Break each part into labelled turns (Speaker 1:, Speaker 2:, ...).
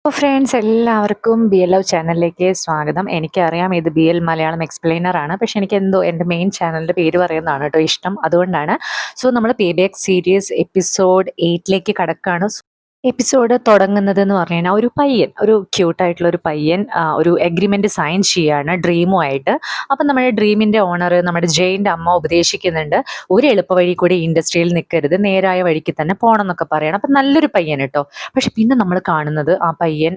Speaker 1: അപ്പോൾ ഫ്രണ്ട്സ് എല്ലാവർക്കും B L love ചാനലിലേക്ക് സ്വാഗതം. എനിക്കറിയാം ഇത് ബി എൽ മലയാളം എക്സ്പ്ലെയിനർ ആണ്, പക്ഷെ എനിക്ക് എന്തോ എൻ്റെ മെയിൻ ചാനലിൻ്റെ പേര് പറയുന്നതാണ് കേട്ടോ ഇഷ്ടം, അതുകൊണ്ടാണ്. സോ നമ്മൾ പേ ബാക്ക് സീരീസ് എപ്പിസോഡ് 8ലേക്ക് കടക്കാണ്. എപ്പിസോഡ് തുടങ്ങുന്നതെന്ന് പറഞ്ഞു കഴിഞ്ഞാൽ ഒരു പയ്യൻ, ഒരു ക്യൂട്ടായിട്ടുള്ള ഒരു പയ്യൻ ഒരു എഗ്രിമെന്റ് സൈൻ ചെയ്യാണ് ഡ്രീമുമായിട്ട്. അപ്പം നമ്മുടെ ഡ്രീമിന്റെ ഓണർ നമ്മുടെ ജയിൻ്റെ അമ്മ ഉപദേശിക്കുന്നുണ്ട്, ഒരു എളുപ്പ വഴി കൂടി ഇൻഡസ്ട്രിയിൽ നിൽക്കരുത്, നേരായ വഴിക്ക് തന്നെ പോകണം എന്നൊക്കെ പറയണം. അപ്പം നല്ലൊരു പയ്യൻ കേട്ടോ. പക്ഷെ പിന്നെ നമ്മൾ കാണുന്നത് ആ പയ്യൻ,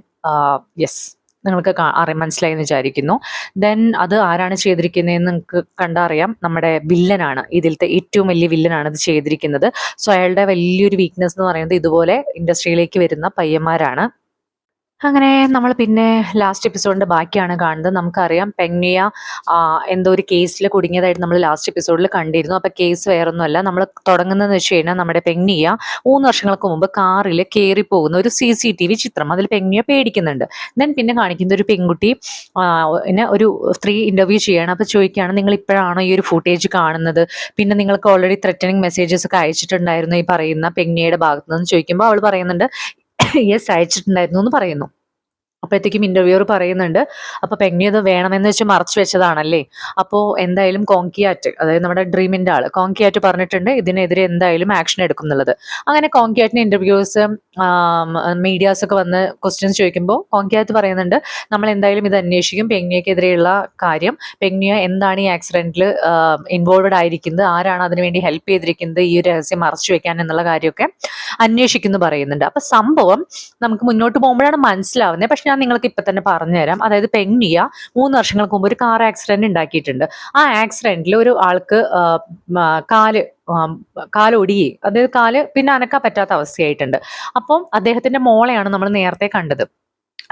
Speaker 1: യെസ്, നിങ്ങൾക്ക് മനസ്സിലായി എന്ന് വിചാരിക്കുന്നു. ദെൻ അത് ആരാണ് ചെയ്തിരിക്കുന്നതെന്ന് നിങ്ങൾക്ക് കണ്ടറിയാം, നമ്മുടെ വില്ലനാണ്, ഇതിലത്തെ ഏറ്റവും വലിയ വില്ലനാണ് ഇത് ചെയ്തിരിക്കുന്നത്. സോ അയാളുടെ വലിയൊരു വീക്ക്നെസ് എന്ന് പറയുന്നത് ഇതുപോലെ ഇൻഡസ്ട്രിയിലേക്ക് വരുന്ന പയ്യന്മാരാണ്. അങ്ങനെ നമ്മൾ പിന്നെ ലാസ്റ്റ് എപ്പിസോഡിന്റെ ബാക്കിയാണ് കാണുന്നത്. നമുക്കറിയാം പെങ്നിയ എന്തോ ഒരു കേസിൽ കുടുങ്ങിയതായിട്ട് നമ്മൾ ലാസ്റ്റ് എപ്പിസോഡിൽ കണ്ടിരുന്നു. അപ്പൊ കേസ് വേറൊന്നുമല്ല, നമ്മൾ തുടങ്ങുന്നതെന്ന് വെച്ച് കഴിഞ്ഞാൽ നമ്മുടെ പെങ്നിയ 3 വർഷങ്ങൾക്ക് മുമ്പ് കാറിൽ കയറി പോകുന്ന ഒരു CCTV ചിത്രം, അതിൽ പെങ്നിയ പേടിക്കുന്നുണ്ട്. ദെൻ പിന്നെ കാണിക്കുന്ന ഒരു പെൺകുട്ടി പിന്നെ ഒരു സ്ത്രീ ഇന്റർവ്യൂ ചെയ്യാണ്. അപ്പൊ ചോദിക്കുകയാണ്, നിങ്ങൾ ഇപ്പോഴാണോ ഈ ഒരു ഫുട്ടേജ് കാണുന്നത്, പിന്നെ നിങ്ങൾക്ക് ഓൾറെഡി ത്രെറ്റനിങ് മെസ്സേജസ് ഒക്കെ അയച്ചിട്ടുണ്ടായിരുന്നു ഈ പറയുന്ന പെങ്നിയുടെ ഭാഗത്ത് നിന്ന് ചോദിക്കുമ്പോൾ അവൾ പറയുന്നുണ്ട് യെസ് അയച്ചിട്ടുണ്ടായിരുന്നു എന്ന് പറയുന്നു. അപ്പോഴത്തേക്കും ഇന്റർവ്യൂർ പറയുന്നുണ്ട്, അപ്പൊ പെഗ്നി അത് വേണമെന്ന് വെച്ച് മറച്ചു വെച്ചതാണല്ലേ, അപ്പോൾ എന്തായാലും കോങ്കിയാറ്റ്, അതായത് നമ്മുടെ ഡ്രീമിന്റെ ആള് കോങ്കിയാറ്റ് പറഞ്ഞിട്ടുണ്ട് ഇതിനെതിരെ എന്തായാലും ആക്ഷൻ എടുക്കും എന്നുള്ളത്. അങ്ങനെ കോങ്കിയാറ്റിന് ഇന്റർവ്യൂസ്, മീഡിയാസ് ഒക്കെ വന്ന് ക്വസ്റ്റ്യൻസ് ചോദിക്കുമ്പോൾ കോങ്കിയാറ്റ് പറയുന്നുണ്ട്, നമ്മൾ എന്തായാലും ഇത് അന്വേഷിക്കും, പെഗ്നിയക്കെതിരെയുള്ള കാര്യം, പെഗ്നിയ എന്താണ് ഈ ആക്സിഡന്റിൽ ഇൻവോൾവഡ് ആയിരിക്കുന്നത്, ആരാണ് അതിനുവേണ്ടി ഹെൽപ്പ് ചെയ്തിരിക്കുന്നത് ഈ ഒരു രഹസ്യം മറച്ചു വെക്കാൻ എന്നുള്ള കാര്യമൊക്കെ അന്വേഷിക്കുന്നു പറയുന്നുണ്ട്. അപ്പൊ സംഭവം നമുക്ക് മുന്നോട്ട് പോകുമ്പോഴാണ് മനസ്സിലാവുന്നത്. പക്ഷെ ഞാൻ നിങ്ങൾക്ക് ഇപ്പൊ തന്നെ പറഞ്ഞുതരാം. അതായത് പെങ്നിയ 3 വർഷങ്ങൾക്ക് മുമ്പ് ഒരു കാർ ആക്സിഡന്റ് ഉണ്ടാക്കിയിട്ടുണ്ട്. ആ ആക്സിഡന്റിൽ ഒരു ആൾക്ക് കാല് കാലൊടിയെ, അതായത് കാല് പിന്നെ അനക്കാൻ പറ്റാത്ത അവസ്ഥയായിട്ടുണ്ട്. അപ്പം അദ്ദേഹത്തിന്റെ മോളെയാണ് നമ്മൾ നേരത്തെ കണ്ടത്.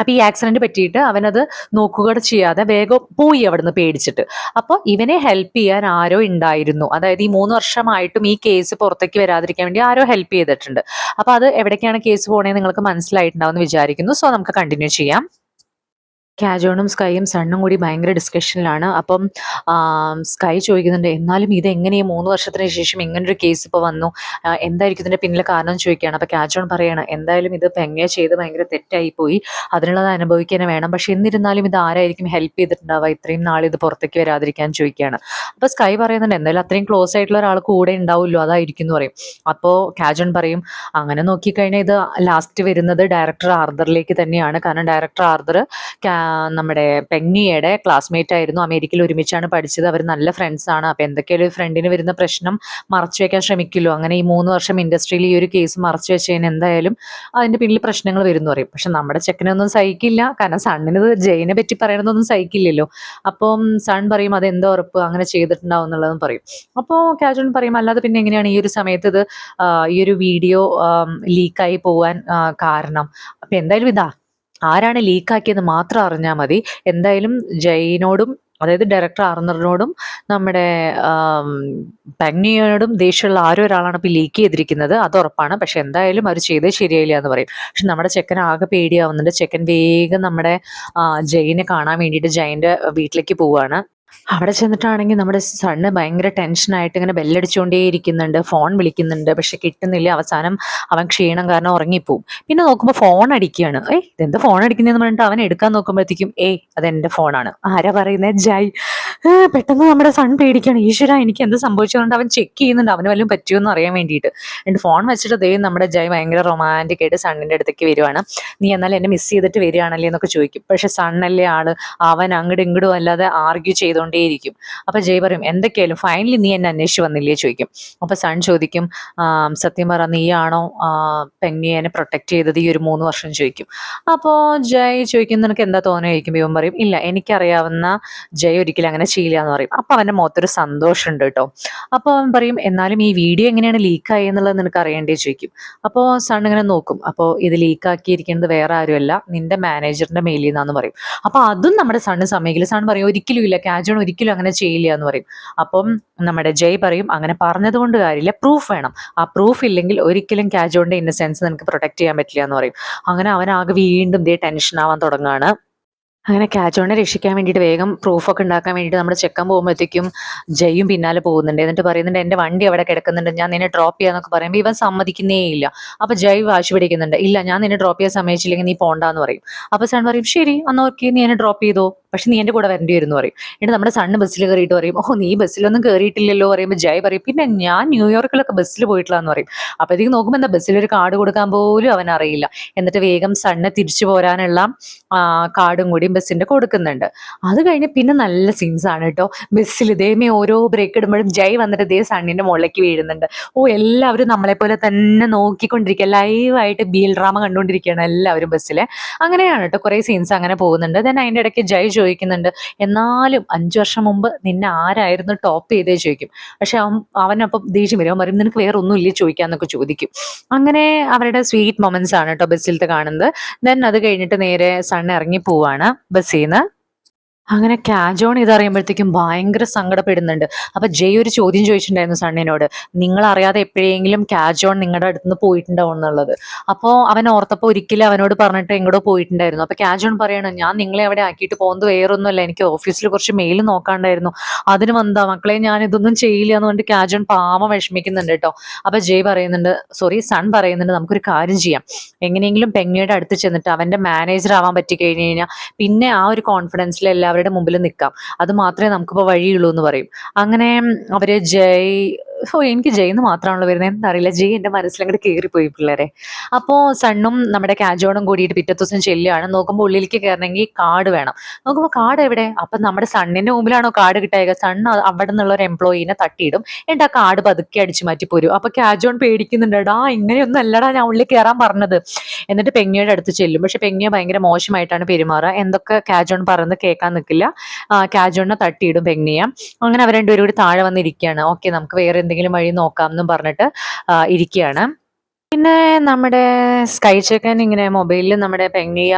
Speaker 1: അപ്പൊ ഈ ആക്സിഡന്റ് പറ്റിയിട്ട് അവനത് നോക്കുക ചെയ്യാതെ വേഗം പോയി അവിടുന്ന് പേടിച്ചിട്ട്. അപ്പോൾ ഇവനെ ഹെൽപ്പ് ചെയ്യാൻ ആരോ ഉണ്ടായിരുന്നു, അതായത് ഈ 3 വർഷമായിട്ടും ഈ കേസ് പുറത്തേക്ക് വരാതിരിക്കാൻ വേണ്ടി ആരോ ഹെൽപ്പ് ചെയ്തിട്ടുണ്ട്. അപ്പൊ അത് എവിടേക്കാണ് കേസ് പോണേന്ന് നിങ്ങൾക്ക് മനസ്സിലായിട്ടുണ്ടാവും എന്ന് വിചാരിക്കുന്നു. സോ നമുക്ക് കണ്ടിന്യൂ ചെയ്യാം. കാജോണും സ്കൈയും സണ്ണും കൂടി ഭയങ്കര ഡിസ്കഷനിലാണ്. അപ്പം സ്കൈ ചോദിക്കുന്നുണ്ട്, എന്നാലും ഇത് എങ്ങനെയാണ് 3 വർഷത്തിന് ശേഷം ഇങ്ങനൊരു കേസ് ഇപ്പോൾ വന്നു, എന്തായിരിക്കും ഇതിന്റെ പിന്നിലെ കാരണം ചോദിക്കുകയാണ്. അപ്പൊ കാജോൺ പറയാണ്, എന്തായാലും ഇത് പെങ്ങ ചെയ്ത് ഭയങ്കര തെറ്റായി പോയി, അതിനുള്ളത് അനുഭവിക്കാൻ വേണം, പക്ഷെ എന്നിരുന്നാലും ഇത് ആരായിരിക്കും ഹെൽപ്പ് ചെയ്തിട്ടുണ്ടാവുക ഇത്രയും നാൾ ഇത് പുറത്തേക്ക് വരാതിരിക്കാൻ ചോദിക്കുകയാണ്. അപ്പൊ സ്കൈ പറയുന്നുണ്ട്, എന്തായാലും അത്രയും ക്ലോസ് ആയിട്ടുള്ള ഒരാൾ കൂടെ ഉണ്ടാവുമല്ലോ, അതായിരിക്കും എന്ന് പറയും. അപ്പോൾ കാജോൺ പറയും, അങ്ങനെ നോക്കിക്കഴിഞ്ഞാൽ ഇത് ലാസ്റ്റ് വരുന്നത് ഡയറക്ടർ ആർദറിലേക്ക് തന്നെയാണ്. കാരണം ഡയറക്ടർ ആർദർ നമ്മുടെ പെഗ്നിയുടെ ക്ലാസ്മേറ്റ് ആയിരുന്നു, അമേരിക്കയിൽ ഒരുമിച്ചാണ് പഠിച്ചത്, അവർ നല്ല ഫ്രണ്ട്സ് ആണ്. അപ്പൊ എന്തൊക്കെയാലും ഒരു ഫ്രണ്ടിന് വരുന്ന പ്രശ്നം മറച്ചു വെക്കാൻ ശ്രമിക്കുമല്ലോ, അങ്ങനെ ഈ 3 വർഷം ഇൻഡസ്ട്രിയിൽ ഈ ഒരു കേസ് മറച്ചു വെച്ചതിന് എന്തായാലും അതിന്റെ പിന്നിൽ പ്രശ്നങ്ങൾ വരും പറയും. പക്ഷെ നമ്മുടെ ചെക്കനൊന്നും സഹിക്കില്ല, കാരണം സണ്ണിന് ജയിനെ പറ്റി പറയണതൊന്നും സഹിക്കില്ലല്ലോ. അപ്പം സൺ പറയും, അതെന്തോ ഉറപ്പ് അങ്ങനെ ചെയ്തിട്ടുണ്ടാവും എന്നുള്ളതും പറയും. അപ്പോൾ കാജുൺ പറയും, അല്ലാതെ പിന്നെ എങ്ങനെയാണ് ഈ ഒരു സമയത്ത് ഇത് ഈ ഒരു വീഡിയോ ലീക്കായി പോവാൻ കാരണം. അപ്പൊ എന്തായാലും ഇതാ ആരാണ് ലീക്കാക്കിയെന്ന് മാത്രം അറിഞ്ഞാൽ മതി. എന്തായാലും ജയിനോടും, അതായത് ഡയറക്ടർ ആർണറിനോടും നമ്മുടെ പെഗ്നിയോടും ദേഷ്യമുള്ള ആരോ ഒരാളാണ് ഇപ്പൊ ലീക്ക് ചെയ്തിരിക്കുന്നത്, അത് ഉറപ്പാണ്. പക്ഷെ എന്തായാലും അവർ ചെയ്തത് ശരിയായില്ല എന്ന് പറയും. പക്ഷെ നമ്മുടെ ചെക്കൻ ആകെ പേടിയാവുന്നുണ്ട്. ചെക്കൻ വേഗം നമ്മുടെ ജയിനെ കാണാൻ വേണ്ടിയിട്ട് ജയിന്റെ വീട്ടിലേക്ക് പോവാണ്. അവിടെ ചെന്നിട്ടാണെങ്കിൽ നമ്മുടെ സണ്ണ് ഭയങ്കര ടെൻഷനായിട്ട് ഇങ്ങനെ ബെല്ലടിച്ചുകൊണ്ടേയിരിക്കുന്നുണ്ട്, ഫോൺ വിളിക്കുന്നുണ്ട്, പക്ഷെ കിട്ടുന്നില്ല. അവസാനം അവൻ ക്ഷീണം കാരണം ഉറങ്ങിപ്പോവും. പിന്നെ നോക്കുമ്പോൾ ഫോൺ അടിക്കുകയാണ്. ഇതെന്താ ഫോൺ അടിക്കുന്നതെന്ന് പറഞ്ഞിട്ട് അവൻ എടുക്കാൻ നോക്കുമ്പോഴത്തേക്കും അതെന്റെ ഫോണാണ്. ആരാ പറയുന്നത്? ജയ്. പെട്ടെന്ന് നമ്മുടെ സൺ പേടിക്കുകയാണ്, ഈശ്വര എനിക്ക് എന്ത് സംഭവിച്ചുകൊണ്ട് അവൻ ചെക്ക് ചെയ്യുന്നുണ്ട്, അവന് വല്ലതും പറ്റുമെന്ന് അറിയാൻ വേണ്ടിയിട്ട്. എന്നിട്ട് ഫോൺ വെച്ചിട്ട് നമ്മുടെ ജയ് ഭയങ്കര റൊമാൻറ്റിക് ആയിട്ട് സണ്ണിന്റെ അടുത്തേക്ക് വരുവാണ്. നീ എന്നാലും എന്നെ മിസ് ചെയ്തിട്ട് വരികയാണല്ലേ എന്നൊക്കെ ചോദിക്കും. പക്ഷെ സണ്ണല്ലേ ആള്, അവൻ അങ്ങോട്ടും ഇങ്ങോട്ടും അല്ലാതെ ആർഗ്യൂ ചെയ്തുകൊണ്ടേയിരിക്കും. അപ്പൊ ജയ് പറയും, എന്തൊക്കെയായാലും ഫൈനലി നീ എന്നെ അന്വേഷിച്ച് വന്നില്ലേ ചോദിക്കും. അപ്പൊ സൺ ചോദിക്കും, സത്യം പറ, നീയാണോ പെഗ്നിയെ പ്രൊട്ടക്ട് ചെയ്തത് ഈ ഒരു 3 വർഷം ചോദിക്കും. അപ്പോൾ ജയ് ചോദിക്കും, നിനക്ക് എന്താ തോന്നുക? ഇവൻ പറയും, ഇല്ല, എനിക്കറിയാവുന്ന ജയ് ഒരിക്കലും അങ്ങനെ ചെയ്യില്ല എന്ന് പറയും. അപ്പൊ അവന്റെ മുഖത്തൊരു സന്തോഷമുണ്ട് കേട്ടോ. അപ്പൊ അവൻ പറയും, എന്നാലും ഈ വീഡിയോ എങ്ങനെയാണ് ലീക്കായി എന്നുള്ളത് നിനക്ക് അറിയേണ്ടേ ചോദിക്കും. അപ്പോൾ സൺ ഇങ്ങനെ നോക്കും. അപ്പോൾ ഇത് ലീക്കാക്കിയിരിക്കുന്നത് വേറെ ആരുമല്ല, നിന്റെ മാനേജറിന്റെ മെയിലിൽ നിന്നാന്ന് പറയും. അപ്പൊ അതും നമ്മുടെ സണ്ണ് സമ്മതിക്കില്ല. സൺ പറയും, ഒരിക്കലും ഇല്ല, കാജോൺ ഒരിക്കലും അങ്ങനെ ചെയ്യില്ല എന്ന് പറയും. അപ്പം നമ്മുടെ ജയ് പറയും, അങ്ങനെ പറഞ്ഞത് കൊണ്ട് കാര്യമില്ല, പ്രൂഫ് വേണം, ആ പ്രൂഫ് ഇല്ലെങ്കിൽ ഒരിക്കലും കാജോണിന്റെ ഇന്നസെൻസ് നിനക്ക് പ്രൊട്ടക്ട് ചെയ്യാൻ പറ്റില്ല എന്ന് പറയും. അങ്ങനെ അവനാകെ വീണ്ടും ടെൻഷൻ ആവാൻ തുടങ്ങുകയാണ്. അങ്ങനെ കാജോണിനെ രക്ഷിക്കാൻ വേണ്ടിയിട്ട് വേഗം പ്രൂഫൊക്കെ ഉണ്ടാക്കാൻ വേണ്ടിയിട്ട് നമ്മുടെ ചെക്കൻ പോകുമ്പോഴത്തേക്കും ജയും പിന്നാലെ പോകുന്നുണ്ട്. എന്നിട്ട് പറയുന്നുണ്ട് എൻ്റെ വണ്ടി അവിടെ കിടക്കുന്നുണ്ട്, ഞാൻ നിന്നെ ഡ്രോപ്പ് ചെയ്യാന്നൊക്കെ പറയുമ്പോൾ ഇവൻ സമ്മതിക്കുന്നേ ഇല്ല. അപ്പോൾ ജയ് വാശി പിടിക്കുന്നുണ്ട്, ഇല്ല ഞാൻ നിന്നെ ഡ്രോപ്പ് ചെയ്യാൻ സമ്മതിച്ചില്ലെങ്കിൽ നീ പോണ്ടാന്ന് പറയും. അപ്പോൾ സൺ പറയും ശരി അന്ന് ഓക്കെ നീ എന്നെ ഡ്രോപ്പ് ചെയ്തോ, പക്ഷെ നീ എൻ്റെ കൂടെ വരേണ്ടി വരും എന്ന് പറയും. എന്നിട്ട് നമ്മുടെ സണ്ണ് ബസ്സിൽ കയറിയിട്ട് പറയും ഓ നീ ബസ്സിലൊന്നും കയറിയിട്ടില്ലല്ലോ പറയുമ്പോൾ ജയ് പറയും പിന്നെ ഞാൻ ന്യൂയോർക്കിലൊക്കെ ബസ്സിൽ പോയിട്ടുള്ളതെന്ന് പറയും. അപ്പോഴത്തേക്ക് നോക്കുമ്പോൾ എന്താ ബസ്സിലൊരു കാർഡ് കൊടുക്കാൻ പോലും അവൻ അറിയില്ല. എന്നിട്ട് വേഗം സണ്ണ് തിരിച്ചു പോരാനുള്ള കാർഡും കൂടി ബസ്സിന്റെ കൊടുക്കുന്നുണ്ട്. അത് കഴിഞ്ഞ് പിന്നെ നല്ല സീൻസ് ആണ് കേട്ടോ. ബസ്സിൽ ഇതേമേ ഓരോ ബ്രേക്ക് ഇടുമ്പോഴും ജയ് വന്നിട്ട് ഇതേ സണ്ണിന്റെ മുകളിലേക്ക് വീഴുന്നുണ്ട്. ഓ എല്ലാവരും നമ്മളെ പോലെ തന്നെ നോക്കിക്കൊണ്ടിരിക്കുക, ലൈവായിട്ട് ബീൽ ഡ്രാമ കണ്ടുകൊണ്ടിരിക്കുകയാണ് എല്ലാവരും ബസ്സിലെ. അങ്ങനെയാണ് കേട്ടോ കുറേ സീൻസ് അങ്ങനെ പോകുന്നുണ്ട്. ദെൻ അതിൻ്റെ ഇടയ്ക്ക് ജയ് ചോദിക്കുന്നുണ്ട് എന്നാലും 5 വർഷം മുമ്പ് നിന്നെ ആരായിരുന്നു ടോപ്പ് ചെയ്തേ ചോദിക്കും. പക്ഷെ അവനപ്പം ദേഷ്യം വരും, അവൻ പറയും നിനക്ക് വേറെ ഒന്നും ഇല്ലേ ചോദിക്കാന്നൊക്കെ ചോദിക്കും. അങ്ങനെ അവരുടെ സ്വീറ്റ് മൊമെന്റ്സ് ആണ് കേട്ടോ ബസ്സിലത്തെ കാണുന്നത്. ദെൻ അത് കഴിഞ്ഞിട്ട് നേരെ സൺ ഇറങ്ങി പോവാണ് ബസ്സിൽ നിന്ന്. അങ്ങനെ കാജോൺ ഇതറിയുമ്പോഴത്തേക്കും ഭയങ്കര സങ്കടപ്പെടുന്നുണ്ട്. അപ്പൊ ജയ് ഒരു ചോദ്യം ചോദിച്ചിട്ടുണ്ടായിരുന്നു സണ്ണിനോട്, നിങ്ങൾ അറിയാതെ എപ്പോഴെങ്കിലും കാജോൺ നിങ്ങളുടെ അടുത്ത് നിന്ന് പോയിട്ടുണ്ടാവും എന്നുള്ളത്. അപ്പോൾ അവൻ ഓർത്തപ്പോൾ ഒരിക്കലും അവനോട് പറഞ്ഞിട്ട് എങ്ങോട്ടോ പോയിട്ടുണ്ടായിരുന്നു. അപ്പൊ കാജോൺ പറയാണ് ഞാൻ നിങ്ങളെ അവിടെ ആക്കിയിട്ട് പോകുന്നത് വേറൊന്നുമല്ല, എനിക്ക് ഓഫീസിൽ കുറച്ച് മെയിൽ നോക്കാണ്ടായിരുന്നു, അതിന് വന്നതാ മക്കളെ, ഞാൻ ഇതൊന്നും ചെയ്യില്ല എന്ന് പറഞ്ഞിട്ട് കാജോൺ പാവം വിഷമിക്കുന്നുണ്ട് കേട്ടോ. അപ്പൊ ജയ് പറയുന്നുണ്ട്, സോറി സൺ പറയുന്നുണ്ട്, നമുക്കൊരു കാര്യം ചെയ്യാം, എങ്ങനെയെങ്കിലും പെങ്ങയുടെ അടുത്ത് ചെന്നിട്ട് അവന്റെ മാനേജർ ആവാൻ പറ്റി കഴിഞ്ഞു കഴിഞ്ഞാൽ പിന്നെ ആ ഒരു കോൺഫിഡൻസിൽ എല്ലാവരുടെ മുമ്പിൽ നിൽക്കാം, അത് മാത്രമേ നമുക്കിപ്പോൾ വഴിയുള്ളൂ എന്ന് പറയും. അങ്ങനെ അവര് ജയ്, ഓ എനിക്ക് ജയ് എന്ന് മാത്രമാണല്ലോ വരുന്നത് എന്നറിയില്ല, ജയ് എൻ്റെ മനസ്സിലങ്ങോട്ട് കയറിപ്പോയി പിള്ളേരെ. അപ്പോൾ സണ്ണും നമ്മുടെ കാജോണും കൂടിയിട്ട് പിറ്റേ ദിവസം ചെല്ലുകയാണ്. നോക്കുമ്പോൾ ഉള്ളിലേക്ക് കയറണമെങ്കിൽ കാർഡ് വേണം. നോക്കുമ്പോൾ കാർഡ് എവിടെ, അപ്പം നമ്മുടെ സണ്ണിന്റെ മുമ്പിലാണോ കാർഡ് കിട്ടുക, സണ്ണ് അവിടെ നിന്നുള്ള ഒരു എംപ്ലോയീനെ തട്ടിയിടും, എന്നിട്ട് ആ കാർഡ് പതുക്കെ അടിച്ചു മാറ്റി പോരും. അപ്പൊ കാജോൺ പേടിക്കുന്നുണ്ട്, എടാ ഇങ്ങനെയൊന്നും അല്ലടാ ഞാൻ ഉള്ളിൽ കയറാൻ പറഞ്ഞത്. എന്നിട്ട് പെങ്ങയുടെ അടുത്ത് ചെല്ലും, പക്ഷെ പെങ്ങ ഭയങ്കര മോശമായിട്ടാണ് പെരുമാറുക, എന്തൊക്കെ കാജോൺ പറയുന്നത് കേൾക്കാൻ നിൽക്കില്ല, കാജോണിനെ തട്ടിയിടും പെങ്ങയെ. അങ്ങനെ അവർ രണ്ടുപേരും കൂടി താഴെ വന്നിരിക്കുകയാണ്. ഓക്കെ നമുക്ക് വേറെ എന്തെങ്കിലും വഴി നോക്കാം എന്നും പറഞ്ഞിട്ട് ഇരിക്കുകയാണ്. പിന്നെ നമ്മുടെ സ്കൈ ചെക്കൻ ഇങ്ങനെ മൊബൈലിൽ നമ്മുടെ പെങ്ങിയ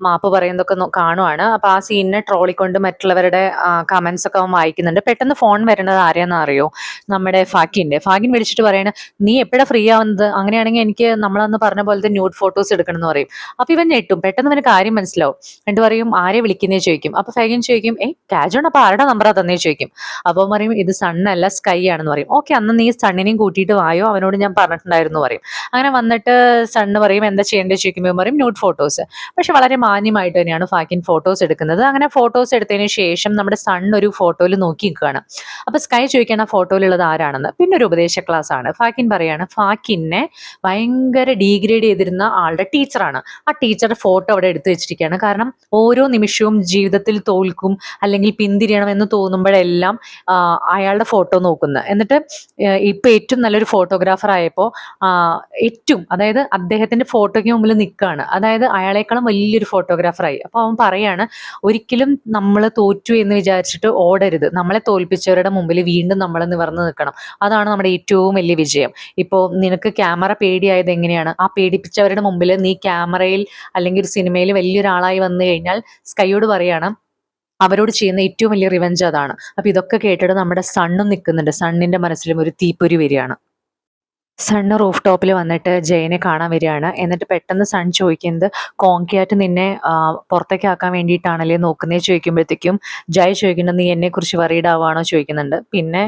Speaker 1: മാപ്പ് പറയുന്നതൊക്കെ കാണുവാണ്. അപ്പൊ ആ സീനിനെ ട്രോളിക്കൊണ്ട് മറ്റുള്ളവരുടെ കമന്റ്സ് ഒക്കെ അവൻ വായിക്കുന്നുണ്ട്. പെട്ടെന്ന് ഫോൺ വരുന്നത് ആരെയാണെന്ന് അറിയോ, നമ്മുടെ ഫാക്കിൻ വിളിച്ചിട്ട് പറയണ നീ എപ്പോഴാ ഫ്രീ ആവുന്നത്, അങ്ങനെയാണെങ്കിൽ എനിക്ക് നമ്മളന്ന് പറഞ്ഞ പോലത്തെ ന്യൂഡ് ഫോട്ടോസ് എടുക്കണം എന്ന് പറയും. അപ്പൊ ഇവൻ ഞെട്ടും, പെട്ടെന്ന് അവന് കാര്യം മനസ്സിലാവും. എന്നിട്ട് പറയും ആരെ വിളിക്കുന്നേ ചോദിക്കും. അപ്പൊ ഫാഗിൻ ചോദിക്കും കാജോൺ അപ്പൊ ആരുടെ നമ്പറാ തന്നേ ചോദിക്കും. അപ്പോൾ പറയും ഇത് സണ്ണല്ല സ്കൈ ആണെന്ന് പറയും. ഓക്കെ അന്ന് നീ സണ്ണിനെയും കൂട്ടിയിട്ട് വായോ, അവനോട് ഞാൻ പറഞ്ഞിട്ടുണ്ടായിരുന്നു പറയും. അങ്ങനെ വന്നിട്ട് സണ്ണ് പറയും എന്താ ചെയ്യേണ്ടത് ചോദിക്കുമ്പോൾ പറയും ന്യൂഡ് ഫോട്ടോസ്. പക്ഷെ വളരെ മാന്യമായിട്ട് തന്നെയാണ് ഫാക്കിൻ ഫോട്ടോസ് എടുക്കുന്നത്. അങ്ങനെ ഫോട്ടോസ് എടുത്തതിന് ശേഷം നമ്മുടെ സണ്ണ് ഒരു ഫോട്ടോയിൽ നോക്കി നിൽക്കുകയാണ്. അപ്പൊ സ്കൈ ചോദിക്കണം ആ ഫോട്ടോയിലുള്ളത് ആരാണെന്ന്. പിന്നെ ഒരു ഉപദേശ ക്ലാസ് ആണ്. ഫാക്കിൻ പറയാണ് ഫാക്കിനെ ഭയങ്കര ഡീഗ്രേഡ് ചെയ്തിരുന്ന ആളുടെ ടീച്ചറാണ്. ആ ടീച്ചറുടെ ഫോട്ടോ അവിടെ എടുത്തു വെച്ചിരിക്കുകയാണ്. കാരണം ഓരോ നിമിഷവും ജീവിതത്തിൽ തോൽക്കും അല്ലെങ്കിൽ പിന്തിരിയണം എന്ന് തോന്നുമ്പോഴെല്ലാം അയാളുടെ ഫോട്ടോ നോക്കുന്നത്. എന്നിട്ട് ഇപ്പൊ ഏറ്റവും നല്ലൊരു ഫോട്ടോഗ്രാഫർ ആയപ്പോൾ ഏറ്റവും, അതായത് അദ്ദേഹത്തിന്റെ ഫോട്ടോയ്ക്ക് മുമ്പിൽ നിൽക്കുകയാണ്, അതായത് അയാളെക്കാളും വലിയൊരു ഫോട്ടോഗ്രാഫറായി. അപ്പോൾ അവൻ പറയാണ് ഒരിക്കലും നമ്മൾ തോറ്റു എന്ന് വിചാരിച്ചിട്ട് ഓടരുത്, നമ്മളെ തോൽപ്പിച്ചവരുടെ മുമ്പിൽ വീണ്ടും നമ്മൾ നിവർന്ന് നിൽക്കണം, അതാണ് നമ്മുടെ ഏറ്റവും വലിയ വിജയം. ഇപ്പോൾ നിനക്ക് ക്യാമറ പേടിയായത് എങ്ങനെയാണ്, ആ പേടിപ്പിച്ചവരുടെ മുമ്പിൽ നീ ക്യാമറയിൽ അല്ലെങ്കിൽ ഒരു സിനിമയിൽ വലിയൊരാളായി വന്നു കഴിഞ്ഞാൽ സ്കൈയോട് പറയാണ് അവരോട് ചെയ്യുന്ന ഏറ്റവും വലിയ റിവെഞ്ച് അതാണ്. അപ്പൊ ഇതൊക്കെ കേട്ടിട്ട് നമ്മുടെ സണ്ണും നിൽക്കുന്നുണ്ട്, സണ്ണിന്റെ മനസ്സിലും ഒരു തീപ്പൊരി വരികയാണ്. സണ്ണ് റൂഫ് ടോപ്പിൽ വന്നിട്ട് ജയനെ കാണാൻ വരികയാണ്. എന്നിട്ട് പെട്ടെന്ന് സൺ ചോദിക്കുന്നത് കോങ്ക്യാറ്റ് നിന്നെ പുറത്തേക്ക് ആക്കാൻ വേണ്ടിയിട്ടാണല്ലേ നോക്കുന്നേ ചോദിക്കുമ്പോഴത്തേക്കും ജയ് ചോദിക്കുന്നത് നീ എന്നെക്കുറിച്ച് വറീഡ് ആവുകയാണോ ചോദിക്കുന്നുണ്ട്. പിന്നെ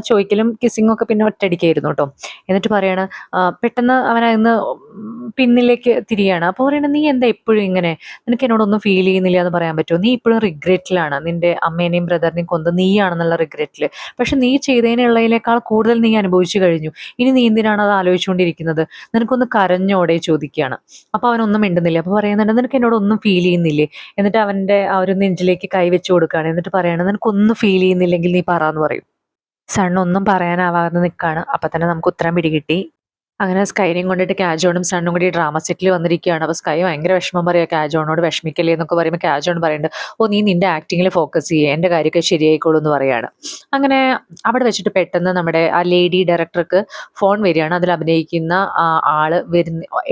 Speaker 1: ചോദിക്കലും കിസ്സിങ്ങും ഒക്കെ പിന്നെ ഒറ്റയടിക്കായിരുന്നു കേട്ടോ. എന്നിട്ട് പറയാണ് പെട്ടെന്ന് അവനതിന്ന് പിന്നിലേക്ക് തിരിയാണ്. അപ്പോൾ പറയണത് നീ എന്താ എപ്പോഴും ഇങ്ങനെ, നിനക്ക് എന്നോടൊന്നും ഫീൽ ചെയ്യുന്നില്ല എന്ന് പറയാൻ പറ്റുമോ, നീ ഇപ്പോഴും റിഗ്രറ്റിലാണ്, നിന്റെ അമ്മേനെയും ബ്രദറിനെയും കൊന്ന് നീയാണെന്നുള്ള റിഗ്രറ്റിൽ, പക്ഷെ നീ ചെയ്തതിനുള്ളതിനേക്കാൾ കൂടുതൽ നീ അനുഭവിച്ചു കഴിഞ്ഞു, ഇനി നീ എന്തിനാണ് അത് ആലോചിച്ചുകൊണ്ടിരിക്കുന്നത്, നിനക്കൊന്ന് കരഞ്ഞോടെ ചോദിക്കുകയാണ്. അപ്പോൾ അവനൊന്നും മിണ്ടുന്നില്ല. അപ്പോൾ പറയുന്നുണ്ട് നിനക്ക് എന്നോടൊന്നും ഫീൽ ചെയ്യുന്നില്ലേ. എന്നിട്ട് അവൻ്റെ ആ ഒരു നെഞ്ചിലേക്ക് കൈവച്ച് കൊടുക്കുകയാണ്. എന്നിട്ട് പറയണത് നിനക്കൊന്നും ഫീൽ ചെയ്യുന്നില്ലെങ്കിൽ നീ പറ എന്ന് പറയും. സണ്ണൊന്നും പറയാനാവാതെ നിൽക്കുകയാണ്. അപ്പം തന്നെ നമുക്ക് ഉത്തരം പിടികിട്ടി. അങ്ങനെ സ്കൈനെയും കൊണ്ടിട്ട് കാജോണും സണ്ണും കൂടി ഡ്രാമ സെറ്റിൽ വന്നിരിക്കുകയാണ്. അപ്പോൾ സ്കൈ ഭയങ്കര വിഷമം പറയുക കാജോണോട് വിഷമിക്കല്ലേ എന്നൊക്കെ പറയുമ്പോൾ കാജോൺ പറയുന്നുണ്ട് ഓ നീ നിന്റെ ആക്ടിങ്ങിൽ ഫോക്കസ് ചെയ്യുക, എൻ്റെ കാര്യമൊക്കെ ശരിയായിക്കോളൂ എന്ന് പറയാണ്. അങ്ങനെ അവിടെ വെച്ചിട്ട് പെട്ടെന്ന് നമ്മുടെ ആ ലേഡി ഡയറക്ടർക്ക് ഫോൺ വരികയാണ്. അതിൽ അഭിനയിക്കുന്ന ആള്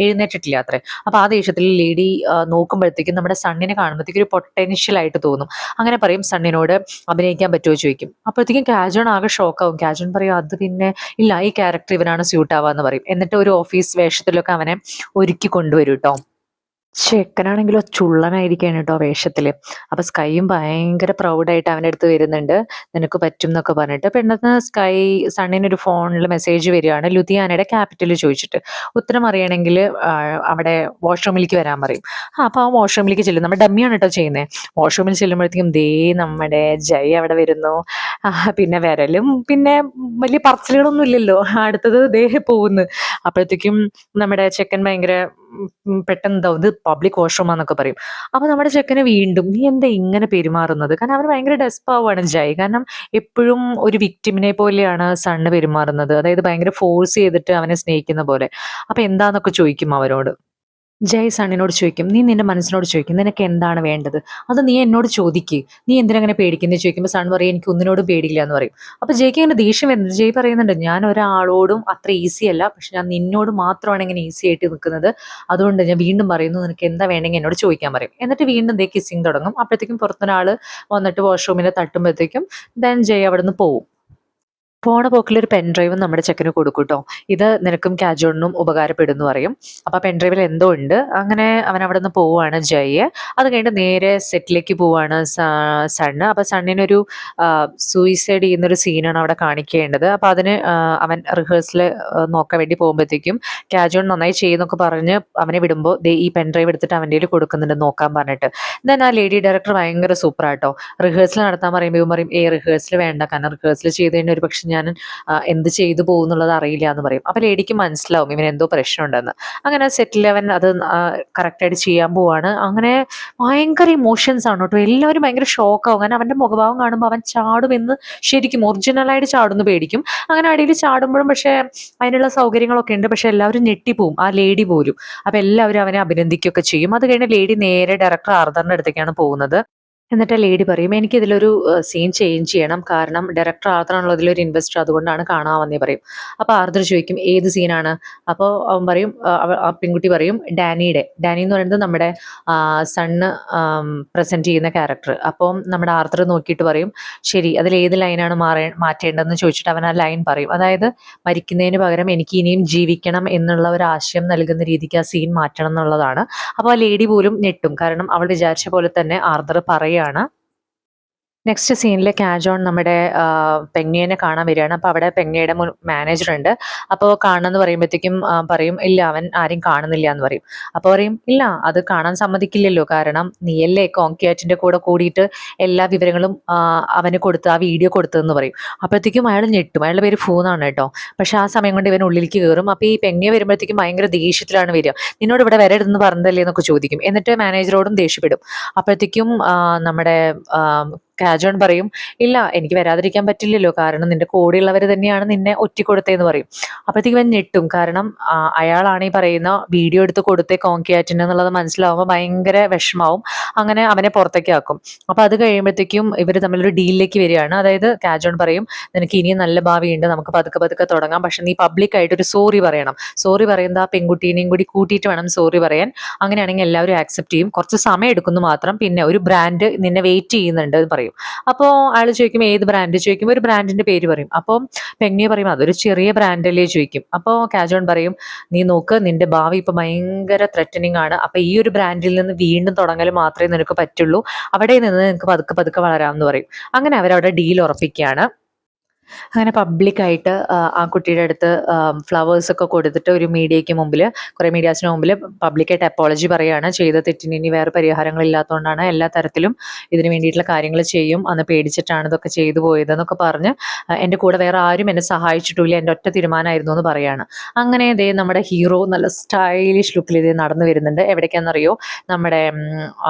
Speaker 1: എഴുന്നേറ്റിട്ടില്ല അത്രേ. അപ്പോൾ ആ ദേഷ്യത്തിൽ ലേഡി നോക്കുമ്പോഴത്തേക്കും നമ്മുടെ സണ്ണിനെ കാണുമ്പോഴത്തേക്കും ഒരു പൊട്ടൻഷ്യൽ ആയിട്ട് തോന്നും. അങ്ങനെ പറയും സണ്ണിനോട് അഭിനയിക്കാൻ പറ്റുമോ ചോദിക്കും. അപ്പോഴത്തേക്കും കാജോൺ ആകെ ഷോക്കാവും. കാജോൺ പറയും അത് പിന്നെ ഇല്ല, ഈ ക്യാരക്ടർ ഇവനാണ് സ്യൂട്ട് ആവാന്ന് പറയും. എന്നിട്ട് ഒരു ഓഫീസ് വേഷത്തിലൊക്കെ അവനെ ഒരുക്കി കൊണ്ടുവരും കേട്ടോ. ചെക്കനാണെങ്കിലോ ചുള്ളനായിരിക്കാണ് കേട്ടോ വേഷത്തില്. അപ്പൊ സ്കൈയും ഭയങ്കര പ്രൗഡായിട്ട് അവൻ്റെ അടുത്ത് വരുന്നുണ്ട്. നിനക്ക് പറ്റും എന്നൊക്കെ പറഞ്ഞിട്ട്. പെട്ടെന്ന് സണ്ണിനൊരു ഫോണിൽ മെസ്സേജ് വരികയാണ് ലുധിയാനയുടെ ക്യാപിറ്റൽ ചോദിച്ചിട്ട്. ഉത്തരം അറിയണമെങ്കിൽ അവിടെ വാഷ്റൂമിലേക്ക് വരാൻ പറയും. അപ്പോൾ ആ വാഷ്റൂമിലേക്ക് ചെല്ലും. നമ്മുടെ ഡമ്മിയാണ് കേട്ടോ ചെയ്യുന്നത്. വാഷ്റൂമിൽ ചെല്ലുമ്പോഴത്തേക്കും ദേ നമ്മുടെ ജയ് അവിടെ വരുന്നു. പിന്നെ വരലും പിന്നെ വലിയ പറച്ചിലുകളൊന്നും ഇല്ലല്ലോ. അടുത്തത് ദേ പോകുന്നു. അപ്പോഴത്തേക്കും നമ്മുടെ ചെക്കൻ ഭയങ്കര പെട്ടെന്ന് എന്താവും ഇത് പബ്ലിക് വാഷ്റൂമാന്നൊക്കെ പറയും. അപ്പൊ നമ്മുടെ ചെക്കന് വീണ്ടും നീ എന്താ ഇങ്ങനെ പെരുമാറുന്നത്? കാരണം അവന് ഭയങ്കര ഡെസ്പാവാണ് ജയ്. കാരണം എപ്പോഴും ഒരു വിക്ടിമിനെ പോലെയാണ് സണ്ണ് പെരുമാറുന്നത്. അതായത് ഭയങ്കര ഫോഴ്സ് ചെയ്തിട്ട് അവനെ സ്നേഹിക്കുന്ന പോലെ. അപ്പൊ എന്താന്നൊക്കെ ചോദിക്കും അവരോട്. ജയ് സണ്ണിനോട് ചോദിക്കും, നീ നിന്റെ മനസ്സിനോട് ചോദിക്കും നിനക്ക് എന്താണ് വേണ്ടത്, അത് നീ എന്നോട് ചോദിക്ക്, നീ എന്തിനങ്ങനെ പേടിക്കുന്നത് ചോദിക്കുമ്പോൾ സൺ പറയും എനിക്ക് ഒന്നിനോടും പേടിയില്ല എന്ന് പറയും. അപ്പൊ ജയ്ക്ക് ഇങ്ങനെ ദേഷ്യം വരുന്നത്. ജയ് പറയുന്നുണ്ട് ഞാൻ ഒരാളോടും അത്ര ഈസി അല്ല, പക്ഷെ ഞാൻ നിന്നോട് മാത്രമാണ് ഇങ്ങനെ ഈസി ആയിട്ട് നിൽക്കുന്നത്. അതുകൊണ്ട് ഞാൻ വീണ്ടും പറയുന്നു നിനക്ക് എന്താ വേണമെങ്കിൽ എന്നോട് ചോദിക്കാൻ പറയും. എന്നിട്ട് വീണ്ടും ദേ കിസ്സിങ് തുടങ്ങും. അപ്പോഴത്തേക്കും പുറത്തൊരാൾ വന്നിട്ട് വാഷ്റൂമിൽ തട്ടുമ്പോഴത്തേക്കും ദെൻ ജയ് അവിടെ നിന്ന് പോവും. പോണ പോക്കിൽ ഒരു പെൻ ഡ്രൈവ് നമ്മുടെ ചെക്കന് കൊടുക്കും കേട്ടോ. ഇത് നിനക്കും കാജോണിനും ഉപകാരപ്പെടും എന്ന് പറയും. അപ്പൊ ആ പെൻ ഡ്രൈവിൽ എന്തോ ഉണ്ട്. അങ്ങനെ അവൻ അവിടെ നിന്ന് പോവുകയാണ് ജയ്. അത് കഴിഞ്ഞിട്ട് നേരെ സെറ്റിലേക്ക് പോവാണ് സണ്ണ്. അപ്പൊ സണ്ണിനൊരു സൂയിസൈഡ് ചെയ്യുന്നൊരു സീനാണ് അവിടെ കാണിക്കേണ്ടത്. അപ്പൊ അതിന് അവൻ റിഹേഴ്സൽ നോക്കാൻ വേണ്ടി പോകുമ്പോഴത്തേക്കും കാജോൺ നന്നായി ചെയ്യുന്നൊക്കെ പറഞ്ഞ് അവനെ വിടുമ്പോൾ ദേ ഈ പെൻ ഡ്രൈവ് എടുത്തിട്ട് അവൻ്റെ കയ്യിൽ കൊടുക്കുന്നുണ്ട് നോക്കാൻ പറഞ്ഞിട്ട്. ദെൻ ആ ലേഡി ഡയറക്ടർ ഭയങ്കര സൂപ്പറാട്ടോ. റിഹേഴ്സൽ നടത്താൻ പറയുമ്പോൾ ഇവൻ പറയും റിഹേഴ്സൽ വേണ്ട, കാരണം റിഹേഴ്സൽ ചെയ്ത് കഴിഞ്ഞാൽ ഒരു പക്ഷെ ഞാൻ എന്ത് ചെയ്തു പോകും എന്നുള്ളത് അറിയില്ല എന്ന് പറയും. അപ്പോൾ ലേഡിക്ക് മനസ്സിലാവും ഇവൻ എന്തോ പ്രശ്നമുണ്ടെന്ന്. അങ്ങനെ സെറ്റിൽ അവൻ അത് കറക്റ്റായിട്ട് ചെയ്യാൻ പോവാണ്. അങ്ങനെ ഭയങ്കര ഇമോഷൻസ് ആണ് കേട്ടോ. എല്ലാവരും ഭയങ്കര ഷോക്കാവും. കാരണം അവൻ്റെ മുഖഭാവം കാണുമ്പോൾ അവൻ ചാടുമെന്ന് ശരിക്കും ഒറിജിനലായിട്ട് ചാടുമെന്ന് പേടിക്കും. അങ്ങനെ അടിയിൽ ചാടുമ്പോഴും പക്ഷേ അതിനുള്ള സൗകര്യങ്ങളൊക്കെ ഉണ്ട്. പക്ഷെ എല്ലാവരും ഞെട്ടിപ്പോവും, ആ ലേഡി പോലും. അപ്പം എല്ലാവരും അവനെ അഭിനന്ദിക്കുകയൊക്കെ ചെയ്യും. അത് കഴിഞ്ഞ് ലേഡി നേരെ ഡയറക്ടർ ആർദറിൻ്റെ അടുത്തേക്കാണ് പോകുന്നത്. എന്നിട്ട് ആ ലേഡി പറയും എനിക്കിതിലൊരു സീൻ ചേഞ്ച് ചെയ്യണം, കാരണം ഡയറക്ടർ ആർത്തറാണല്ലോ ഇതിലൊരു ഇൻവെസ്റ്റർ, അതുകൊണ്ടാണ് കാണാൻ വന്നേ പറയും. അപ്പോൾ ആർത്തർ ചോദിക്കും ഏത് സീനാണ്? അപ്പോൾ അവൻ പറയും ആ പെൺകുട്ടി പറയും ഡാനി എന്ന് പറയുന്നത് നമ്മുടെ സണ്ണ് പ്രസൻറ്റ് ചെയ്യുന്ന ക്യാരക്ടർ. അപ്പം നമ്മുടെ ആർത്തർ നോക്കിയിട്ട് പറയും ശരി അതിൽ ഏത് ലൈനാണ് മാറ്റേണ്ടതെന്ന് ചോദിച്ചിട്ട് അവൻ ആ ലൈൻ പറയും. അതായത് മരിക്കുന്നതിന് പകരം എനിക്ക് ഇനിയും ജീവിക്കണം എന്നുള്ള ഒരു ആശയം നൽകുന്ന രീതിക്ക് ആ സീൻ മാറ്റണം എന്നുള്ളതാണ്. അപ്പോൾ ആ ലേഡി പോലും ഞെട്ടും, കാരണം അവൾ വിചാരിച്ച പോലെ തന്നെ ആർദർ പറയാണ്. നെക്സ്റ്റ് സീനിൽ കാജോൺ നമ്മുടെ പെങ്നിയെ കാണാൻ വരികയാണ്. അപ്പോൾ അവിടെ പെങ്നിയുടെ മാനേജർ ഉണ്ട്. അപ്പോൾ കാണണമെന്ന് പറയുമ്പോഴത്തേക്കും പറയും ഇല്ല അവൻ ആരും കാണുന്നില്ല എന്ന് പറയും. അപ്പോൾ പറയും ഇല്ല അത് കാണാൻ സമ്മതിക്കില്ലല്ലോ, കാരണം നീയല്ലേ കോങ്ക്യാറ്റിൻ്റെ കൂടെ കൂടിയിട്ട് എല്ലാ വിവരങ്ങളും അവന് കൊടുത്ത് ആ വീഡിയോ കൊടുത്തതെന്ന് പറയും. അപ്പോഴത്തേക്കും അയാൾ ഞെട്ടും. അയാളുടെ പേര് ഫൂന്നാണ് കേട്ടോ. പക്ഷെ ആ സമയം കൊണ്ട് ഇവൻ ഉള്ളിലേക്ക് കയറും. അപ്പോൾ ഈ പെങ്നിയെ വരുമ്പോഴത്തേക്കും ഭയങ്കര ദേഷ്യത്തിലാണ് വരിക. നിന്നോട് ഇവിടെ വരരുതെന്ന് പറഞ്ഞതല്ലേ എന്നൊക്കെ ചോദിക്കും. എന്നിട്ട് മാനേജറോടും ദേഷ്യപ്പെടും. അപ്പോഴത്തേക്കും നമ്മുടെ കാജോൺ പറയും ഇല്ല എനിക്ക് വരാതിരിക്കാൻ പറ്റില്ലല്ലോ, കാരണം നിന്റെ കൂടെയുള്ളവർ തന്നെയാണ് നിന്നെ ഒറ്റിക്കൊടുത്തതെന്ന് പറയും. അപ്പോഴത്തേക്കും ഇവൻ ഞെട്ടും, കാരണം അയാളാണ് ഈ പറയുന്ന വീഡിയോ എടുത്ത് കൊടുത്തേ കോങ്ക്യാറ്റിന് എന്നുള്ളത് മനസ്സിലാവുമ്പോൾ ഭയങ്കര വിഷമാവും. അങ്ങനെ അവനെ പുറത്തേക്ക് ആക്കും. അപ്പോൾ അത് കഴിയുമ്പോഴത്തേക്കും ഇവർ തമ്മിലൊരു ഡീലിലേക്ക് വരികയാണ്. അതായത് കാജോൺ പറയും നിനക്ക് ഇനിയും നല്ല ഭാവിയുണ്ട്, നമുക്ക് പതുക്കെ പതുക്കെ തുടങ്ങാം, പക്ഷെ നീ പബ്ലിക്കായിട്ട് ഒരു സോറി പറയണം. സോറി പറയുന്നത് ആ പെൺകുട്ടീനെയും കൂടി കൂട്ടിയിട്ട് വേണം സോറി പറയാൻ. അങ്ങനെയാണെങ്കിൽ എല്ലാവരും ആക്സെപ്റ്റ് ചെയ്യും, കുറച്ച് സമയം എടുക്കുന്നു മാത്രം, പിന്നെ ഒരു ബ്രാൻഡ് നിന്നെ വെയിറ്റ് ചെയ്യുന്നുണ്ട് എന്ന് പറയും. അപ്പോൾ അയാൾ ചോദിക്കും ഏത് ബ്രാൻഡ് ചോദിക്കുമ്പോൾ ഒരു ബ്രാൻഡിന്റെ പേര് പറയും. അപ്പോൾ പെങ്നിയെ പറയും അതൊരു ചെറിയ ബ്രാൻഡല്ലേ ചോദിക്കും. അപ്പോൾ കാജോൺ പറയും നീ നോക്ക് നിന്റെ ഭാവി ഇപ്പൊ ഭയങ്കര ത്രെറ്റനിങ് ആണ്, അപ്പൊ ഈ ഒരു ബ്രാൻഡിൽ നിന്ന് വീണ്ടും തുടങ്ങൽ മാത്രമേ നിനക്ക് പറ്റുള്ളൂ, അവിടെ നിന്ന് നിനക്ക് പതുക്കെ പതുക്കെ വളരാമെന്ന് പറയും. അങ്ങനെ അവരവിടെ ഡീൽ ഉറപ്പിക്കുകയാണ്. അങ്ങനെ പബ്ലിക്കായിട്ട് ആ കുട്ടിയുടെ അടുത്ത് ഫ്ലവേഴ്സൊക്കെ കൊടുത്തിട്ട് ഒരു മീഡിയയ്ക്ക് മുമ്പിൽ, കുറേ മീഡിയാസിന് മുമ്പിൽ പബ്ലിക്കായിട്ട് അപ്പോളജി പറയുകയാണ്. ചെയ്ത തെറ്റിന് ഇനി വേറെ പരിഹാരങ്ങളില്ലാത്തതുകൊണ്ടാണ്, എല്ലാ തരത്തിലും ഇതിന് വേണ്ടിയിട്ടുള്ള കാര്യങ്ങൾ ചെയ്യും, അന്ന് പേടിച്ചിട്ടാണ് ഇതൊക്കെ ചെയ്തു പോയതെന്നൊക്കെ പറഞ്ഞ് എൻ്റെ കൂടെ വേറെ ആരും എന്നെ സഹായിച്ചിട്ടില്ല, എൻ്റെ ഒറ്റ തീരുമാനമായിരുന്നു എന്ന് പറയാണ്. അങ്ങനെ ഇതേ നമ്മുടെ ഹീറോ നല്ല സ്റ്റൈലിഷ് ലുക്കിൽ ഇതേ നടന്നു വരുന്നുണ്ട്. എവിടേക്കാണെന്നറിയോ? നമ്മുടെ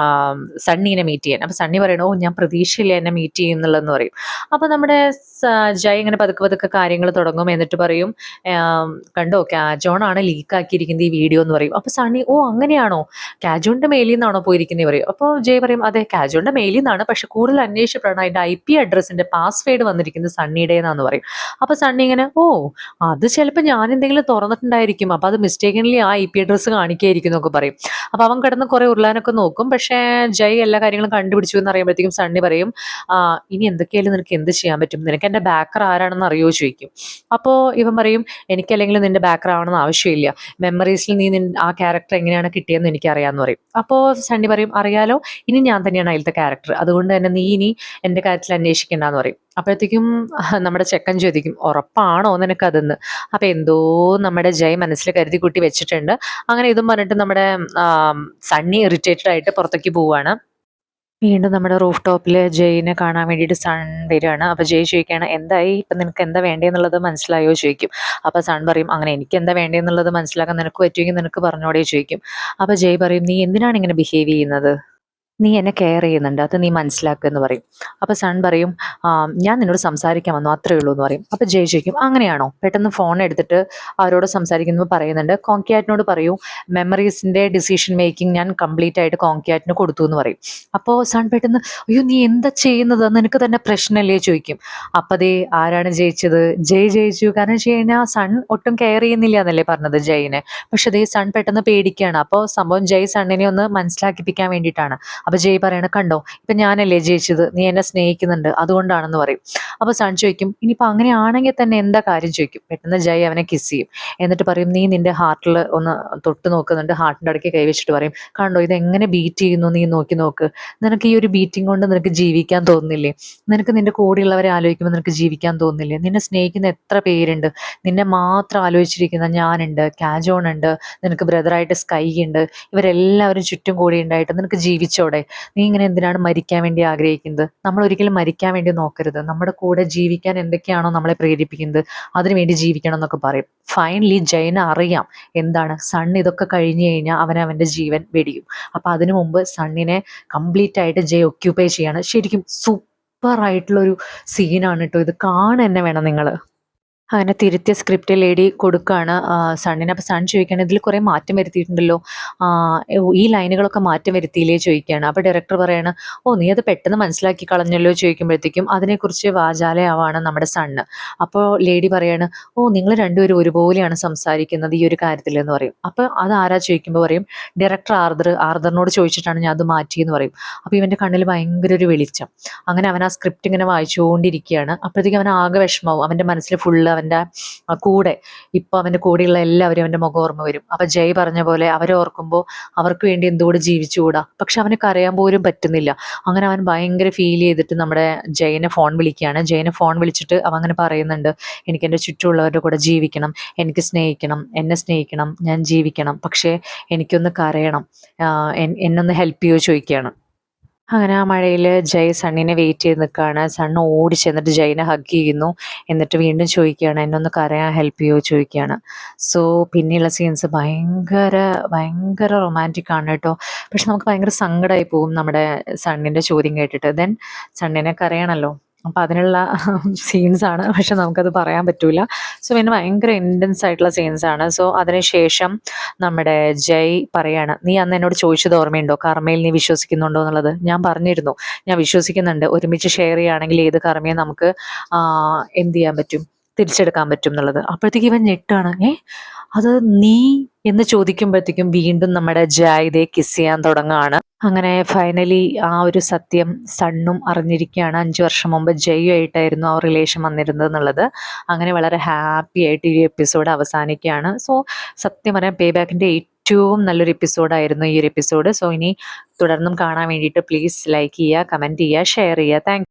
Speaker 1: സണ്ണീനെ മീറ്റ് ചെയ്യാൻ. അപ്പോൾ സണ്ണി പറയണോ ഞാൻ പ്രതീക്ഷയില്ല എന്നെ മീറ്റ് ചെയ്യുന്നുള്ളതെന്ന് പറയും. അപ്പോൾ നമ്മുടെ ജയ് ഇങ്ങനെ പതുക്കെ പതുക്കെ കാര്യങ്ങൾ തുടങ്ങും. എന്നിട്ട് പറയും കണ്ടോ കാജോണാണ് ലീക്കാക്കിയിരിക്കുന്നത് ഈ വീഡിയോ എന്ന് പറയും. അപ്പോൾ സണ്ണി ഓ അങ്ങനെയാണോ, കാജോണിൻ്റെ മെയിലിൽ നിന്നാണോ പോയിരിക്കുന്നത് പറയും. അപ്പോൾ ജയ് പറയും അതെ കാജോണിൻ്റെ മെയിലിൽ നിന്നാണ്, പക്ഷെ കൂടുതൽ അന്വേഷിച്ചപ്പോഴാണ് അതിൻ്റെ IP അഡ്രസ്സിൻ്റെ പാസ്വേഡ് വന്നിരിക്കുന്നത് സണ്ണിയുടെ എന്നാന്ന് പറയും. അപ്പോൾ സണ്ണി ഇങ്ങനെ ഓ അത് ചിലപ്പോൾ ഞാൻ എന്തെങ്കിലും തുറന്നിട്ടുണ്ടായിരിക്കും, അപ്പോൾ അത് മിസ്റ്റേക്കൻലി ആ IP അഡ്രസ്സ് കാണിക്കായിരിക്കും എന്നൊക്കെ പറയും. അപ്പോൾ അവൻ കിടന്ന് കുറേ ഉരുളാനൊക്കെ നോക്കും. പക്ഷേ ജയ് എല്ലാ കാര്യങ്ങളും കണ്ടുപിടിച്ചു എന്ന് അറിയുമ്പോഴത്തേക്കും സണ്ണി പറയും, ഇനി എന്തൊക്കെയായാലും നിനക്ക് എന്ത് ചെയ്യാൻ പറ്റും, നിനക്ക് എൻ്റെ ബാക്കർ ആരാണെന്ന് അറിയുമോ ചോദിക്കും. അപ്പോൾ ഇവൻ പറയും, എനിക്കല്ലെങ്കിൽ നിന്റെ ബാക്കർ ആവണമെന്ന് ആവശ്യമില്ല, മെമ്മറീസിൽ നീ ആ ക്യാരക്ടർ എങ്ങനെയാണ് കിട്ടിയതെന്ന് എനിക്കറിയാമെന്ന് പറയും. അപ്പോൾ സണ്ണി പറയും, അറിയാലോ, ഇനി ഞാൻ തന്നെയാണ് അതിലത്തെ ക്യാരക്ടർ, അതുകൊണ്ട് തന്നെ നീ ഇനി എൻ്റെ കാര്യത്തിൽ അന്വേഷിക്കേണ്ടെന്ന് പറയും. അപ്പോഴത്തേക്കും നമ്മുടെ ചെക്കൻ ചോദിക്കും, ഉറപ്പാണോ നിനക്കതെന്ന്? അപ്പം എന്തോ നമ്മുടെ ജയ് മനസ്സിൽ കരുതി കൂട്ടി വെച്ചിട്ടുണ്ട്. അങ്ങനെ ഇതും പറഞ്ഞിട്ട് നമ്മുടെ സണ്ണി ഇറിറ്റേറ്റഡ് ആയിട്ട് പുറത്തേക്ക് പോവുകയാണ്. വീണ്ടും നമ്മുടെ റൂഫ് ടോപ്പിൽ ജയിനെ കാണാൻ വേണ്ടിയിട്ട് സൺ വരികയാണ്. അപ്പോൾ ജയ് ചോദിക്കുകയാണ്, എന്തായി, ഇപ്പം നിനക്ക് എന്താ വേണ്ടതെന്നുള്ളത് മനസ്സിലായോ ചോദിക്കും. അപ്പോൾ സൺ പറയും, അങ്ങനെ എനിക്ക് എന്താ വേണ്ടതെന്നുള്ളത് മനസ്സിലാക്കാൻ നിനക്ക് പറ്റുമെങ്കിൽ നിനക്ക് പറഞ്ഞോടെ ചോദിക്കും. അപ്പോൾ ജയ് പറയും, നീ എന്തിനാണ് ഇങ്ങനെ ബിഹേവ് ചെയ്യുന്നത്, നീ എന്നെ കെയർ ചെയ്യുന്നുണ്ട്, അത് നീ മനസ്സിലാക്കുക എന്ന് പറയും. അപ്പോൾ സൺ പറയും, ഞാൻ നിന്നോട് സംസാരിക്കാൻ വന്നു, അത്രേ ഉള്ളൂ എന്ന് പറയും. അപ്പോൾ ജയ് ചോദിക്കും, അങ്ങനെയാണോ? പെട്ടെന്ന് ഫോൺ എടുത്തിട്ട് അവരോട് സംസാരിക്കുമ്പോൾ പറയുന്നുണ്ട്, കോങ്ക്യാറ്റിനോട് പറയൂ, മെമ്മറീസിൻ്റെ ഡിസിഷൻ മേക്കിംഗ് ഞാൻ കംപ്ലീറ്റ് ആയിട്ട് കോങ്ക്യാറ്റിന് കൊടുത്തു എന്ന് പറയും. അപ്പോൾ സൺ പെട്ടെന്ന്, അയ്യോ നീ എന്താ ചെയ്യുന്നത്, നിനക്ക് തന്നെ പ്രശ്നമല്ലേ ചോദിക്കും. അപ്പോൾ ദേ ആരാണ് ജയിച്ചത്? ജയ് ജയിച്ചു. കാരണം വെച്ച് കഴിഞ്ഞാൽ സൺ ഒട്ടും കെയർ ചെയ്യുന്നില്ല എന്നല്ലേ പറഞ്ഞത് ജയിനെ. പക്ഷെ ദേ സൺ പെട്ടെന്ന് പേടിക്കുകയാണ്. അപ്പോൾ സംഭവം ജയ് സണ്ണിനെ ഒന്ന് മനസ്സിലാക്കിപ്പിക്കാൻ വേണ്ടിയിട്ടാണ്. അപ്പോൾ ജയ് പറയണ, കണ്ടോ ഇപ്പം ഞാനല്ലേ ജയിച്ചത്, നീ എന്നെ സ്നേഹിക്കുന്നുണ്ട് അതുകൊണ്ടാണെന്ന് പറയും. അപ്പോൾ സൺ ചോദിക്കും, ഇനിയിപ്പോൾ അങ്ങനെയാണെങ്കിൽ തന്നെ എന്താ കാര്യം ചോദിക്കും. പെട്ടെന്ന് ജയ് അവനെ കിസ് ചെയ്യും. എന്നിട്ട് പറയും, നീ നിന്റെ ഹാർട്ടിൽ ഒന്ന് തൊട്ട് നോക്കുന്നുണ്ട്, ഹാർട്ടിൻ്റെ ഇടയ്ക്ക് കൈവച്ചിട്ട് പറയും, കണ്ടോ ഇത് എങ്ങനെ ബീറ്റ് ചെയ്യുന്നു, നീ നോക്കി നോക്ക്, നിനക്ക് ഈ ഒരു ബീറ്റിംഗ് കൊണ്ട് നിനക്ക് ജീവിക്കാൻ തോന്നുന്നില്ലേ, നിനക്ക് നിന്റെ കൂടെയുള്ളവരെ ആലോചിക്കുമ്പോൾ നിനക്ക് ജീവിക്കാൻ തോന്നുന്നില്ലേ, നിന്നെ സ്നേഹിക്കുന്ന എത്ര പേരുണ്ട്, നിന്നെ മാത്രം ആലോചിച്ചിരിക്കുന്ന ഞാനുണ്ട്, കാജോൺ ഉണ്ട്, നിനക്ക് ബ്രദറായിട്ട് സ്കൈ ഉണ്ട്, ഇവരെല്ലാവരും ചുറ്റും കൂടി ഉണ്ടായിട്ട് നിനക്ക് ജീവിച്ചോടെ, നീ ഇങ്ങനെ എന്തിനാണ് മരിക്കാൻ വേണ്ടി ആഗ്രഹിക്കുന്നത്? നമ്മൾ ഒരിക്കലും മരിക്കാൻ വേണ്ടി നോക്കരുത്, നമ്മുടെ കൂടെ ജീവിക്കാൻ എന്തൊക്കെയാണോ നമ്മളെ പ്രേരിപ്പിക്കുന്നത് അതിനുവേണ്ടി ജീവിക്കണം എന്നൊക്കെ പറയും. ഫൈനലി ജയന് അറിയാം എന്താണ്, സൺ ഇതൊക്കെ കഴിഞ്ഞു കഴിഞ്ഞാൽ അവൻ്റെ ജീവൻ വെടിയും. അപ്പം അതിനു മുമ്പ് സണ്ണിനെ കംപ്ലീറ്റ് ആയിട്ട് ജയ് ഒക്യുപ്പൈ ചെയ്യാണ്. ശരിക്കും സൂപ്പർ ആയിട്ടുള്ളൊരു സീനാണ് കേട്ടോ ഇത്, കാണുക തന്നെ വേണം നിങ്ങൾ. അങ്ങനെ തിരുത്തിയ സ്ക്രിപ്റ്റ് ലേഡി കൊടുക്കുകയാണ് സണ്ണിന്. അപ്പോൾ സൺ ചോദിക്കുകയാണ്, ഇതിൽ കുറേ മാറ്റം വരുത്തിയിട്ടുണ്ടല്ലോ, ഈ ലൈനുകളൊക്കെ മാറ്റം വരുത്തിയില്ലേ ചോദിക്കുകയാണ്. അപ്പോൾ ഡയറക്ടർ പറയാണ്, ഓ നീ അത് പെട്ടെന്ന് മനസ്സിലാക്കി കളഞ്ഞല്ലോ ചോദിക്കുമ്പോഴത്തേക്കും അതിനെക്കുറിച്ച് വാചാലയാവാണ് നമ്മുടെ സണ്ണ്. അപ്പോൾ ലേഡി പറയാണ്, ഓ നിങ്ങൾ രണ്ടുപേരും ഒരുപോലെയാണ് സംസാരിക്കുന്നത് ഈ ഒരു കാര്യത്തിൽ എന്ന് പറയും. അപ്പോൾ അത് ആരാ ചോദിക്കുമ്പോൾ പറയും, ഡയറക്ടർ ആർദറിനോട് ചോദിച്ചിട്ടാണ് ഞാൻ അത് മാറ്റിയെന്ന് പറയും. അപ്പോൾ ഇവൻ്റെ കണ്ണിൽ ഭയങ്കര ഒരു വെളിച്ചം. അങ്ങനെ അവൻ ആ സ്ക്രിപ്റ്റ് ഇങ്ങനെ വായിച്ചുകൊണ്ടിരിക്കുകയാണ്. അപ്പോഴത്തേക്കും അവൻ ആകെ വിഷമാവും. അവൻ്റെ മനസ്സിൽ ഫുള്ള് അവൻ്റെ കൂടെ ഇപ്പോൾ അവൻ്റെ കൂടെയുള്ള എല്ലാവരും അവൻ്റെ മുഖം ഓർമ്മ വരും. അപ്പോൾ ജയ് പറഞ്ഞ പോലെ അവരെ ഓർക്കുമ്പോൾ അവർക്ക് വേണ്ടി എന്തുകൂടെ ജീവിച്ചുകൂടാ, പക്ഷെ അവന് കരയാൻ പോലും പറ്റുന്നില്ല. അങ്ങനെ അവൻ ഭയങ്കര ഫീൽ ചെയ്തിട്ട് നമ്മുടെ ജയനെ ഫോൺ വിളിക്കുകയാണ്. ജയനെ ഫോൺ വിളിച്ചിട്ട് അവൻ അങ്ങനെ പറയുന്നുണ്ട്, എനിക്ക് എൻ്റെ ചുറ്റുമുള്ളവരുടെ കൂടെ ജീവിക്കണം, എനിക്ക് സ്നേഹിക്കണം, എന്നെ സ്നേഹിക്കണം, ഞാൻ ജീവിക്കണം, പക്ഷേ എനിക്കൊന്ന് കരയണം, എന്നൊന്ന് ഹെൽപ്പ് ചെയ്യുമോ ചോദിക്കുകയാണ്. അങ്ങനെ ആ മഴയിൽ ജയ് സണ്ണിനെ വെയിറ്റ് ചെയ്ത് നിൽക്കുകയാണ്. സണ്ണ് ഓടി ചെന്നിട്ട് ജയിനെ ഹഗ് ചെയ്യുന്നു. എന്നിട്ട് വീണ്ടും ചോദിക്കുകയാണ്, എന്നെ ഒന്ന് കരയാൻ ഹെൽപ്പ് ചെയ്യുമോ ചോദിക്കുകയാണ്. സോ പിന്നെയുള്ള സീൻസ് ഭയങ്കര ഭയങ്കര റൊമാൻറ്റിക് ആണ് കേട്ടോ. പക്ഷെ നമുക്ക് ഭയങ്കര സങ്കടമായി പോകും നമ്മുടെ സണ്ണിൻ്റെ ചോദ്യം കേട്ടിട്ട്. ദെൻ സണ്ണിനെ കരയണമല്ലോ, അപ്പം അതിനുള്ള സീൻസാണ്. പക്ഷെ നമുക്കത് പറയാൻ പറ്റൂല. സോ പിന്നെ ഭയങ്കര ഇൻറ്റൻസ് ആയിട്ടുള്ള സീൻസാണ്. സോ അതിനുശേഷം നമ്മുടെ ജയ് പറയാണ്, നീ അന്ന് എന്നോട് ചോദിച്ചത് ഓർമ്മയുണ്ടോ, കർമ്മയിൽ നീ വിശ്വസിക്കുന്നുണ്ടോ എന്നുള്ളത്? ഞാൻ പറഞ്ഞിരുന്നു, ഞാൻ വിശ്വസിക്കുന്നുണ്ട്, ഒരുമിച്ച് ഷെയർ ചെയ്യുകയാണെങ്കിൽ ഏത് കർമ്മയെ നമുക്ക് എന്ത് ചെയ്യാൻ പറ്റും, തിരിച്ചെടുക്കാൻ പറ്റും എന്നുള്ളത്. അപ്പോഴത്തേക്ക് ഇവൻ ഞെട്ടാണ്, അത് നീ എന്ന് ചോദിക്കുമ്പോഴത്തേക്കും വീണ്ടും നമ്മുടെ ജായിദെ കിസ് ചെയ്യാൻ തുടങ്ങുകയാണ്. അങ്ങനെ ഫൈനലി ആ ഒരു സത്യം സണ്ണും അറിഞ്ഞിരിക്കുകയാണ്. 5 വർഷം മുമ്പ് ജയ്യുമായിട്ടായിരുന്നു ആ റിലേഷൻ വന്നിരുന്നത് എന്നുള്ളത്. അങ്ങനെ വളരെ ഹാപ്പി ആയിട്ട് ഈ എപ്പിസോഡ് അവസാനിക്കുകയാണ്. സോ സത്യം പറയാം, പേ ബാക്കിൻ്റെ ഏറ്റവും നല്ലൊരു എപ്പിസോഡായിരുന്നു ഈ ഒരു എപ്പിസോഡ്. സോ ഇനി തുടർന്നും കാണാൻ വേണ്ടിയിട്ട് പ്ലീസ് ലൈക്ക് ചെയ്യുക, കമൻറ്റ് ചെയ്യുക, ഷെയർ ചെയ്യുക. താങ്ക്